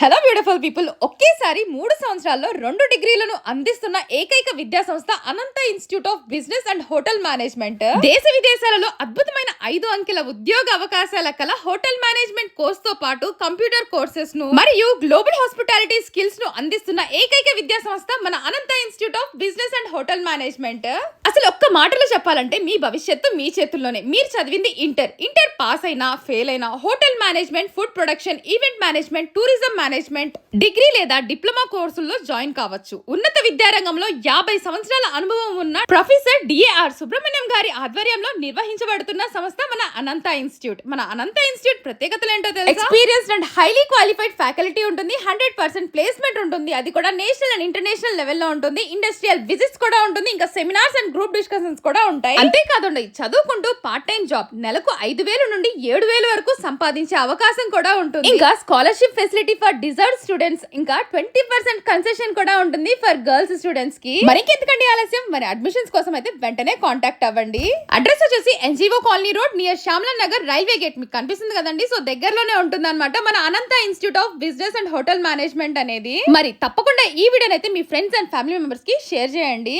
Hello beautiful people, ఒకేసారి 3 సంవత్సరాల్లో 2 డిగ్రీలను అందిస్తున్న ఏకైక విద్యా సంస్థ Anantha Institute of Business and Hotel Management. దేశ విదేశాలలో అద్భుతమైన 5 అంకెల ఉద్యోగ అవకాశాల కల హోటల్ మేనేజ్మెంట్ కోర్స్ తో పాటు కంప్యూటర్ కోర్సెస్ ను మరియు గ్లోబల్ హాస్పిటాలిటీ స్కిల్స్ ను అందిస్తున్న ఏకైక విద్యా సంస్థ మన Anantha Institute of Business and Hotel Management. అసలు ఒక్క మాటలో చెప్పాలంటే మీ భవిష్యత్తు మీ చేతుల్లోనే. మీరు చదివింది ఇంటర్ పాస్ అయినా ఫెయిల్ అయినా hotel management, food production, event management, tourism management, degree లేదా డిప్లొమా కోర్సుల్లో జాయిన్ కావచ్చు. ఉన్నత విద్యారంగంలో 50 సంవత్సరాల అనుభవం ఉన్న ప్రొఫెసర్ డిఏఆర్ సుబ్రహ్మణ్యం గారి ఆధ్వర్యంలో నిర్వహించబడుతున్న సంస్థ మన అనంత ఇన్స్టిట్యూట్. మన అనంత ఇన్స్టిట్యూట్ ప్రత్యేకతలు ఏంటో తెలుసా? Experienced and highly qualified faculty ఉంటుంది, 100% ప్లేస్మెంట్ ఉంటుంది, అది కూడా నేషనల్ అండ్ ఇంటర్నేషనల్ లెవెల్లో ఉంటుంది. ఇండస్ట్రియల్ విజిట్స్ కూడా ఉంటుంది, ఇంకా సెమినార్స్ అండ్ గ్రూప్ డిస్కషన్స్ కూడా ఉంటాయి. అంతేకాదండి, చదువుకుంటూ పార్ట్ టైం జాబ్ నెలకు 5,000 నుండి 7,000 వరకు సంపాదించే అవకాశం కూడా ఉంటుంది. ఇంకా scholarship facility for deserve students, ఇంకా 20% కన్సెషన్ కూడా ఉంటుంది ఫర్ గర్ల్స్ స్టూడెంట్స్ కి. మరికెందుకండి ఆలస్యం, మరి అడ్మిషన్స్ కోసం అయితే వెంటనే కాంటాక్ట్ అవ్వండి. అడ్రస్ వచ్చేసి NGO colony road near Shyamala Nagar railway gate. మీకు కనిపిస్తుంది కదండి, సో దగ్గరలోనే ఉంటుంది అనమాట మన Anantha Institute of Business and Hotel Management అనేది. మరి తప్పకుండా ఈ వీడియోని అయితే మీ ఫ్రెండ్స్ అండ్ ఫ్యామిలీ మెంబర్స్ కి షేర్ చేయండి.